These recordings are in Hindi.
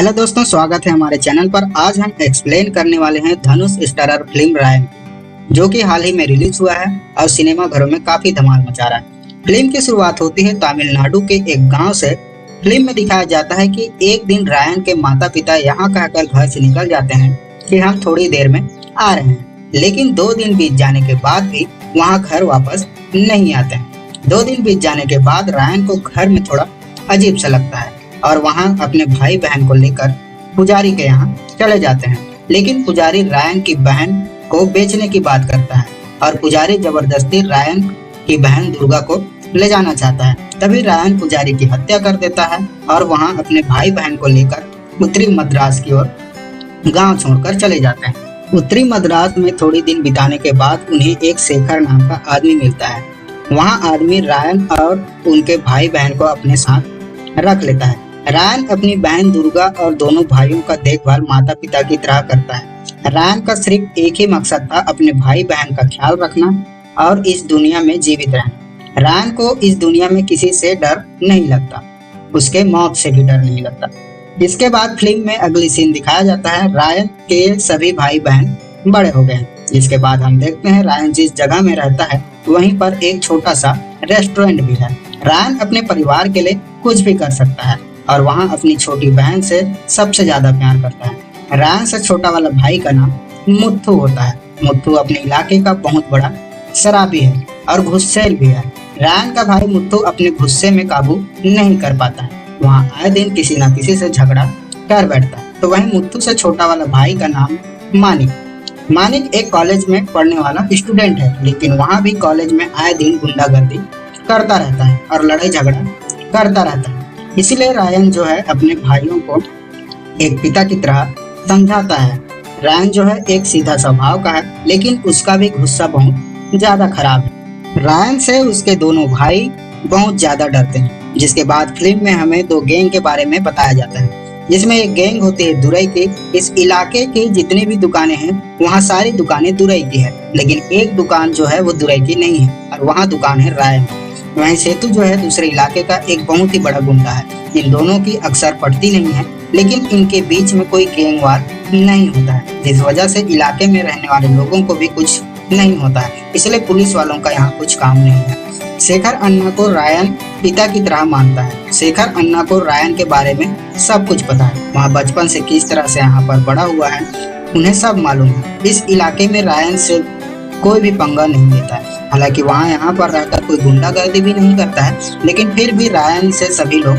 हेलो दोस्तों, स्वागत है हमारे चैनल पर। आज हम एक्सप्लेन करने वाले हैं धनुष स्टारर फिल्म रायन, जो कि हाल ही में रिलीज हुआ है और सिनेमा घरों में काफी धमाल मचा रहा है। फिल्म की शुरुआत होती है तमिलनाडु के एक गांव से। फिल्म में दिखाया जाता है कि एक दिन रायन के माता पिता यहाँ कहकर घर से निकल जाते हैं कि हम थोड़ी देर में आ रहे हैं, लेकिन 2 दिन बीत जाने के बाद भी वहाँ घर वापस नहीं आते हैं। 2 दिन बीत जाने के बाद रायन को घर में थोड़ा अजीब सा लगता है और वहाँ अपने भाई बहन को लेकर पुजारी के यहाँ चले जाते हैं, लेकिन पुजारी रायन की बहन को बेचने की बात करता है और पुजारी जबरदस्ती रायन की बहन दुर्गा को ले जाना चाहता है। तभी रायन पुजारी की हत्या कर देता है और वहाँ अपने भाई बहन को लेकर उत्तरी मद्रास की ओर गांव छोड़कर चले जाते हैं। उत्तरी मद्रास में थोड़ी दिन बिताने के बाद उन्हें एक शेखर नाम का आदमी मिलता है। वहाँ आदमी रायन और उनके भाई बहन को अपने साथ रख लेता है। रायन अपनी बहन दुर्गा और दोनों भाइयों का देखभाल माता पिता की तरह करता है। रायन का सिर्फ एक ही मकसद था, अपने भाई बहन का ख्याल रखना और इस दुनिया में जीवित रहना। रायन को इस दुनिया में किसी से डर नहीं लगता, उसके मौत से भी डर नहीं लगता। इसके बाद फिल्म में अगली सीन दिखाया जाता है, रायन के सभी भाई बहन बड़े हो गए हैं। जिसके बाद हम देखते हैं रायन जिस जगह में रहता है वहीं पर एक छोटा सा रेस्टोरेंट भी है। रायन अपने परिवार के लिए कुछ भी कर सकता है और वहाँ अपनी छोटी बहन से सबसे ज्यादा प्यार करता है। रायन से छोटा वाला भाई का नाम मुत्थु होता है। मुत्थु अपने इलाके का बहुत बड़ा शराबी है और गुस्सैल भी है। रायन का भाई मुत्थु अपने गुस्से में काबू नहीं कर पाता है, वहाँ आए दिन किसी न किसी से झगड़ा कर बैठता है। तो वहीं मुत्थु से छोटा वाला भाई का नाम मानिक एक कॉलेज में पढ़ने वाला स्टूडेंट है, लेकिन वहाँ भी कॉलेज में आए दिन गुंडागर्दी करता रहता है और लड़ाई झगड़ा करता रहता है। इसीलिए रायन जो है अपने भाइयों को एक पिता की तरह समझाता है। रायन जो है एक सीधा स्वभाव का है, लेकिन उसका भी गुस्सा बहुत ज्यादा खराब है। रायन से उसके दोनों भाई बहुत ज्यादा डरते हैं। जिसके बाद फिल्म में हमें 2 गैंग के बारे में बताया जाता है, जिसमें एक गैंग होती है दुरई की। इस इलाके की जितनी भी दुकानें हैं वहाँ सारी दुकानें दुरई की है, लेकिन एक दुकान जो है वो दुरई की नहीं है और वहाँ दुकान है रायन। वहीं सेतु जो है दूसरे इलाके का एक बहुत ही बड़ा गुंडा है। इन दोनों की अक्सर पड़ती नहीं है, लेकिन इनके बीच में कोई गैंगवार नहीं होता है, जिस वजह से इलाके में रहने वाले लोगों को भी कुछ नहीं होता है। इसलिए पुलिस वालों का यहाँ कुछ काम नहीं है। शेखर अन्ना को रायन पिता की तरह मानता है। शेखर अन्ना को रायन के बारे में सब कुछ पता है। वहाँ बचपन से किस तरह से यहाँ पर बड़ा हुआ है उन्हें सब मालूम है। इस इलाके में रायन से कोई भी पंगा नहीं लेता है। हालांकि वहाँ यहाँ पर रहकर कोई गुंडागर्दी भी नहीं करता है, लेकिन फिर भी रायन से सभी लोग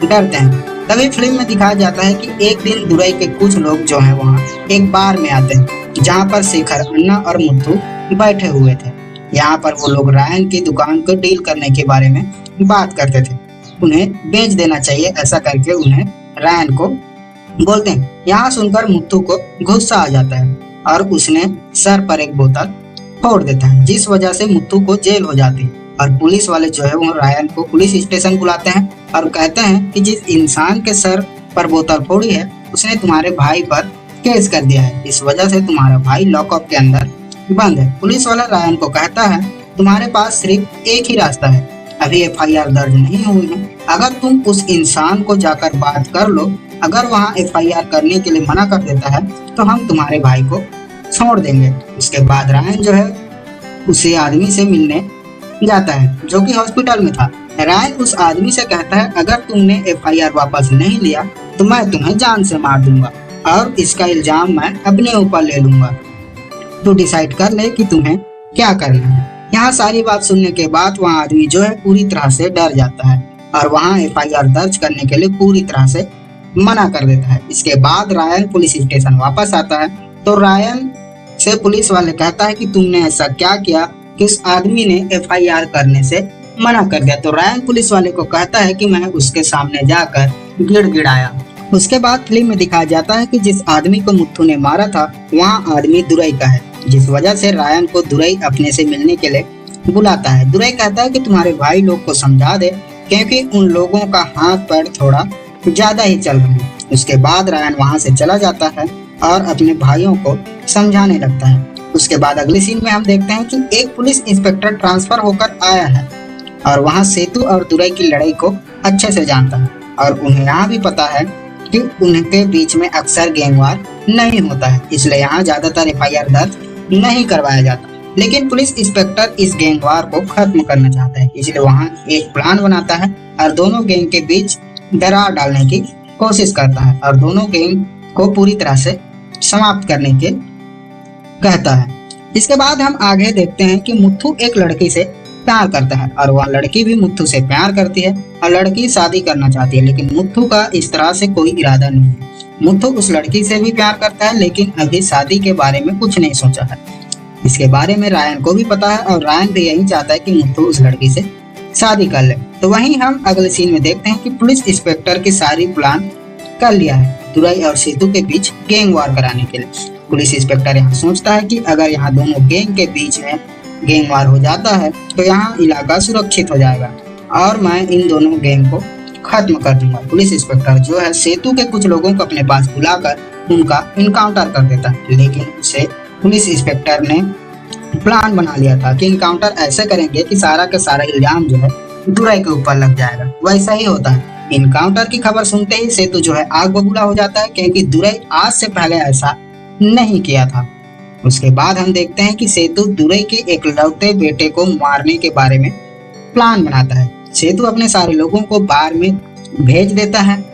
डरते हैं। तभी फिल्म में दिखाया जाता है कि एक दिन दुरई के कुछ लोग जो हैं वहाँ एक बार में आते हैं, जहाँ पर शेखर अन्ना और मुत्थु बैठे हुए थे। यहाँ पर वो लोग रायन की दुकान को डील करने के बारे में बात करते थे। उन्हें बेच देना चाहिए, ऐसा करके उन्हें रायन को बोलते हैं। यहाँ सुनकर मुत्थु को गुस्सा आ जाता है और उसने सर पर एक बोतल फोड़ देता है, जिस वजह से मुत्थु को जेल हो जाती है। और पुलिस वाले जो है वो रायन को पुलिस स्टेशन बुलाते हैं और कहते हैं कि जिस इंसान के सर पर बोतल फोड़ी है उसने तुम्हारे भाई पर केस कर दिया है, इस वजह से तुम्हारा भाई लॉकअप के अंदर बंद है। पुलिस वाला रायन को कहता है तुम्हारे पास सिर्फ एक ही रास्ता है, अभी FIR दर्ज नहीं हुई है। अगर तुम उस इंसान को जाकर बात कर लो, अगर वहाँ FIR करने के लिए मना कर देता है तो हम तुम्हारे भाई को छोड़ देंगे। उसके बाद रायन जो है उसी आदमी से मिलने जाता है जो कि हॉस्पिटल में था। रायन उस आदमी से कहता है अगर तुमने FIR वापस नहीं लिया तो मैं तुम्हें जान से मार दूंगा और इसका इल्जाम मैं अपने ऊपर ले लूंगा। तो डिसाइड कर ले कि तुम्हें क्या करना है। यहाँ सारी बात सुनने के बाद वहाँ आदमी जो है पूरी तरह से डर जाता है और वहाँ FIR दर्ज करने के लिए पूरी तरह से मना कर देता है। इसके बाद रायन पुलिस स्टेशन वापस आता है तो रायन से पुलिस वाले कहता है कि तुमने ऐसा क्या किया कि उस आदमी ने FIR करने से मना कर दिया। तो रायन पुलिस वाले को कहता है कि मैं उसके सामने जाकर गिड़गिड़ाया। उसके बाद फिल्म में दिखाया जाता है कि जिस आदमी को मुत्थु ने मारा था वहाँ आदमी दुरई का है, जिस वजह से रायन को दुरई अपने से मिलने के लिए बुलाता है। दुरई कहता है कि तुम्हारे भाई लोग को समझा दे, क्योंकि उन लोगों का हाथ पैर थोड़ा ज्यादा ही चल रहा है। उसके बाद रायन वहाँ से चला जाता है और अपने भाइयों को समझाने लगता है। उसके बाद अगली सीन में हम देखते हैं कि एक पुलिस इंस्पेक्टर ट्रांसफर होकर आया है और वहाँ सेतु और दुरई की लड़ाई को अच्छे से जानता है और उन्हें यहाँ भी पता है कि उनके बीच में अक्सर गैंगवार नहीं होता है, इसलिए यहाँ ज्यादातर FIR दर्ज नहीं करवाया जाता। लेकिन पुलिस इंस्पेक्टर इस गैंगवार को खत्म करना चाहता है, इसलिए वहाँ एक प्लान बनाता है और दोनों गैंग के बीच दरार डालने की कोशिश करता है और दोनों गैंग को पूरी तरह से समाप्त करने के कहता है। इसके बाद हम आगे देखते हैं कि मुथु एक लड़की से प्यार करता है और वह लड़की भी मुथु से प्यार करती है और लड़की शादी करना चाहती है, लेकिन मुथु का इस तरह से कोई इरादा नहीं है। मुथु उस लड़की से भी प्यार करता है लेकिन अभी शादी के बारे में कुछ नहीं सोचा है। इसके बारे में रायन को भी पता है और रायन भी यही चाहता है कि मुथु उस लड़की से शादी कर ले। तो वहीं हम अगले सीन में देखते हैं कि पुलिस इंस्पेक्टर की सारी प्लान कर लिया है दुरई और सेतु के बीच गैंग वार कराने के लिए। पुलिस इंस्पेक्टर यहाँ सोचता है कि अगर यहाँ दोनों गैंग के बीच में गैंग वार हो जाता है तो यहाँ इलाका सुरक्षित हो जाएगा और मैं इन दोनों गैंग को खत्म कर दूंगा। पुलिस इंस्पेक्टर जो है सेतु के कुछ लोगों को अपने पास बुलाकर उनका इनकाउंटर कर देता है, लेकिन उसे पुलिस इंस्पेक्टर ने प्लान बना लिया था कि इनकाउंटर ऐसे करेंगे कि सारा का सारा इल्जाम जो है दुरई के ऊपर लग जाएगा। वैसा ही होता है। इनकाउंटर की खबर सुनते ही सेतु जो है आग बबूला हो जाता है, क्योंकि दुरई आज से पहले ऐसा नहीं किया था। उसके बाद हम देखते हैं कि सेतु दुरई के एकलौते बेटे को मारने के बारे में प्लान बनाता है। सेतु अपने सारे लोगों को बार में भेज देता है,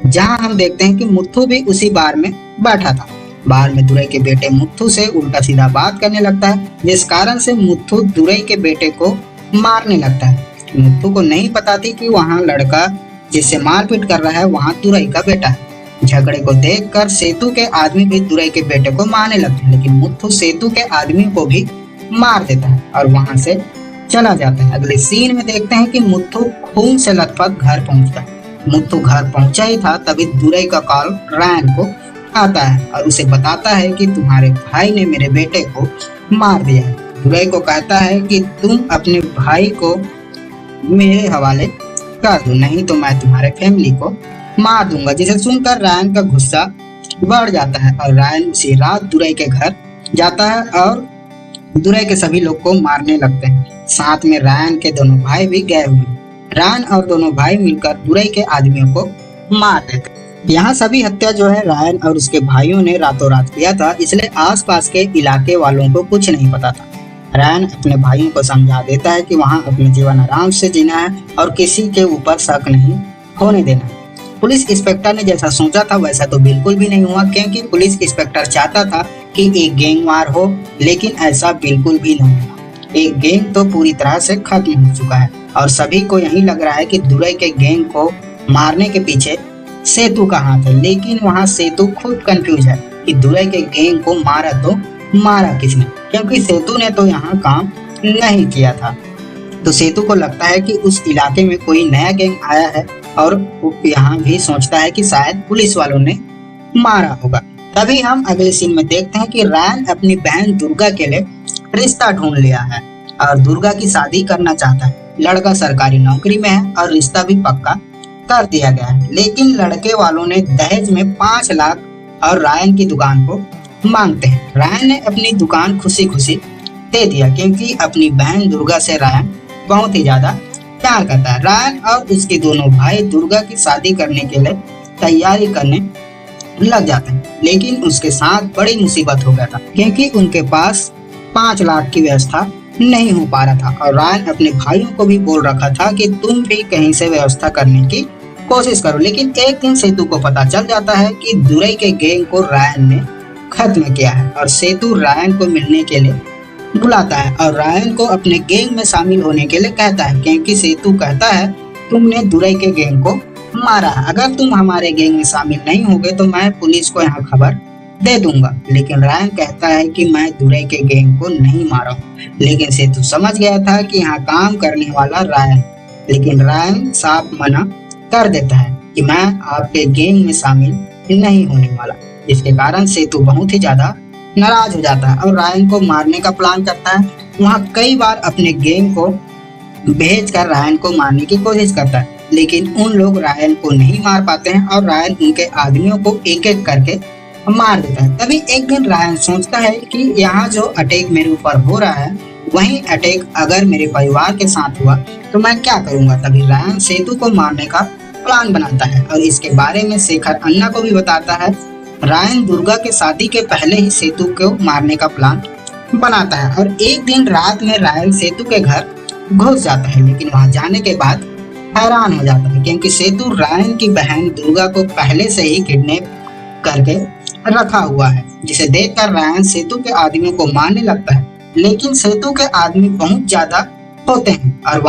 जहां हम देखते हैं कि मुथु भी उसी बार में बैठा था। बार में दुरई के बेटे मुथु से उल्टा सीधा बात करने लगता है, जिस कारण से मुथु दुरई के बेटे को मारने लगता है। मुथु को नहीं पता थी कि वहाँ लड़का जिससे मारपीट कर रहा है वहाँ दुरई का बेटा है। झगड़े को देखकर सेतु के आदमी भी दुरई के बेटे को मारने लगते हैं, लेकिन मुथु सेतु के आदमी को भी मार देता है और वहाँ से चला जाता है। अगले सीन में देखते हैं कि मुथु खून से लथपथ घर पहुँचता है। मुथु घर पहुंचा ही था तभी दुरई का कॉल रायन को आता है और उसे बताता है कि तुम्हारे भाई ने मेरे बेटे को मार दिया है। दुरई को कहता है कि तुम अपने भाई को मेरे हवाले कर दो, नहीं तो मैं तुम्हारे फैमिली को मार दूंगा। जिसे सुनकर रायन का गुस्सा बढ़ जाता है और रायन उसी रात दुरई के घर जाता है और दुरई के सभी लोग को मारने लगते हैं। साथ में रायन के दोनों भाई भी गए हुए। रायन और दोनों भाई मिलकर दुरई के आदमियों को मार देते। यहाँ सभी हत्या जो है रायन और उसके भाइयों ने रातों रात किया था, इसलिए आसपास के इलाके वालों को कुछ नहीं पता था। रायन अपने भाइयों को समझा देता है कि वहाँ अपने जीवन आराम से जीना है और किसी के ऊपर शक नहीं होने देना। पुलिस इंस्पेक्टर ने जैसा सोचा था वैसा तो बिल्कुल भी नहीं हुआ, क्योंकि पुलिस इंस्पेक्टर चाहता था कि एक गैंग वार हो, लेकिन ऐसा बिल्कुल भी नहीं हुआ। एक गैंग तो पूरी तरह से खत्म हो चुका है और सभी को यही लग रहा है कि दुरई के गैंग को मारने के पीछे सेतु का हाथ है। लेकिन वहाँ सेतु खुद कंफ्यूज है कि दुरई के गैंग को मारा तो मारा किसने, क्योंकि सेतु ने तो यहाँ काम नहीं किया था। तो सेतु को लगता है कि उस इलाके में कोई नया गैंग आया है और वो यहाँ भी सोचता है कि शायद पुलिस वालों ने मारा होगा। तभी हम अगले सीन में देखते हैं कि रायन अपनी बहन दुर्गा के लिए रिश्ता ढूंढ लिया है और दुर्गा की शादी करना चाहता है। लड़का सरकारी नौकरी में है और रिश्ता भी पक्का कर दिया गया है, लेकिन लड़के वालों ने दहेज में 5 लाख और रायन की दुकान को मांगते हैं। रायन ने अपनी दुकान खुशी खुशी दे दिया, क्योंकि अपनी बहन दुर्गा से रायन बहुत ही ज्यादा प्यार करता है। रायन और उसके दोनों भाई दुर्गा की शादी करने के लिए तैयारी करने लग जाते हैं, लेकिन उसके साथ बड़ी मुसीबत हो गया था, क्योंकि उनके पास 5 लाख की व्यवस्था नहीं हो पा रहा था और रायन अपने भाइयों को भी बोल रखा था कि तुम भी कहीं से व्यवस्था करने की कोशिश करो। लेकिन एक दिन सेतु को पता चल जाता है कि दुरई के गैंग को रायन ने खत्म किया है और सेतु रायन को मिलने के लिए बुलाता है और रायन को अपने गैंग में शामिल होने के लिए कहता है, क्योंकि सेतु कहता है तुमने दुरई के गैंग को मारा है, अगर तुम हमारे गैंग में शामिल नहीं होगे तो मैं पुलिस को यहाँ खबर दे दूंगा। लेकिन रायन कहता है कि मैं दुरई के गैंग को नहीं मारा हूँ, लेकिन सेतु समझ गया था कि यहाँ काम करने वाला रायन, लेकिन रायन साफ मना कर देता है कि मैं आपके गैंग में शामिल नहीं होने वाला। इसके कारण सेतु बहुत ही ज्यादा नाराज हो जाता है और रायन को मारने का प्लान करता है। वहाँ कई बार अपने गैंग को भेजकर रायन को मारने की कोशिश करता है, लेकिन उन लोग रायन को नहीं मार पाते हैं और रायन उनके आदमियों को एक एक करके मार देता है। तभी एक दिन रायन सोचता है कि यहाँ जो अटैक मेरे ऊपर हो रहा है वही अटैक अगर मेरे परिवार के साथ हुआ तो मैं क्या करूंगा। तभी रायन सेतु को मारने का प्लान बनाता है और इसके बारे में शेखर अन्ना को भी बताता है। रायन दुर्गा के शादी के पहले ही सेतु को मारने का प्लान बनाता है और एक दिन रात में रायन सेतु के घर घुस जाता है, लेकिन वहां जाने के बाद हैरान हो जाता है क्योंकि सेतु रायन की बहन दुर्गा को पहले से ही किडनैप करके रखा हुआ है, जिसे देखकर रायन सेतु के आदमियों को मारने लगता है। लेकिन सेतु के आदमी बहुत ज्यादा होते हैं और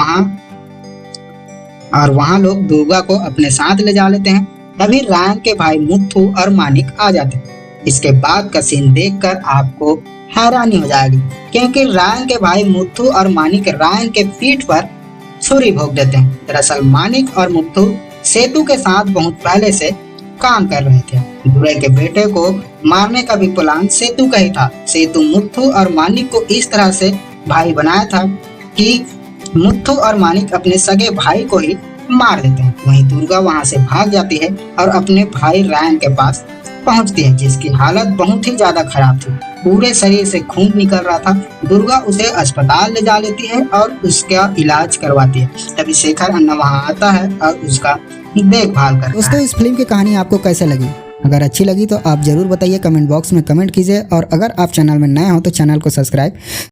वहां लोग दुर्गा को अपने साथ ले जा लेते हैं। तभी रायन के भाई मुत्थु और मानिक आ जाते हैं। इसके बाद का सीन देखकर आपको हैरानी हो जाएगी क्योंकि रायन के भाई मुत्थु और मानिक रायन के पीठ पर छुरी भोंक देते हैं। दरअसल मानिक और मुत्थु सेतु के साथ बहुत पहले से काम कर रहे थे। दुर्गा के बेटे को मारने का भी प्लान सेतु का ही था। सेतु मुत्थु और मानिक को इस तरह से भाई बनाया था कि मुत्थु और मानिक अपने सगे भाई को ही मार देते हैं। वहीं दुर्गा वहां से भाग जाती है और अपने भाई रायन के पास पहुंचती है, जिसकी हालत बहुत ही ज्यादा खराब थी। पूरे शरीर से खून निकल रहा था। दुर्गा उसे अस्पताल ले जा लेती है और उसका इलाज करवाती है। तभी शेखर अन्ना वहां आता है और उसका देखभाल करता है। दोस्तों, इस फिल्म की कहानी आपको कैसे लगी? अगर अच्छी लगी तो आप जरूर बताइए, कमेंट बॉक्स में कमेंट कीजिए और अगर आप चैनल में नए हो तो चैनल को सब्सक्राइब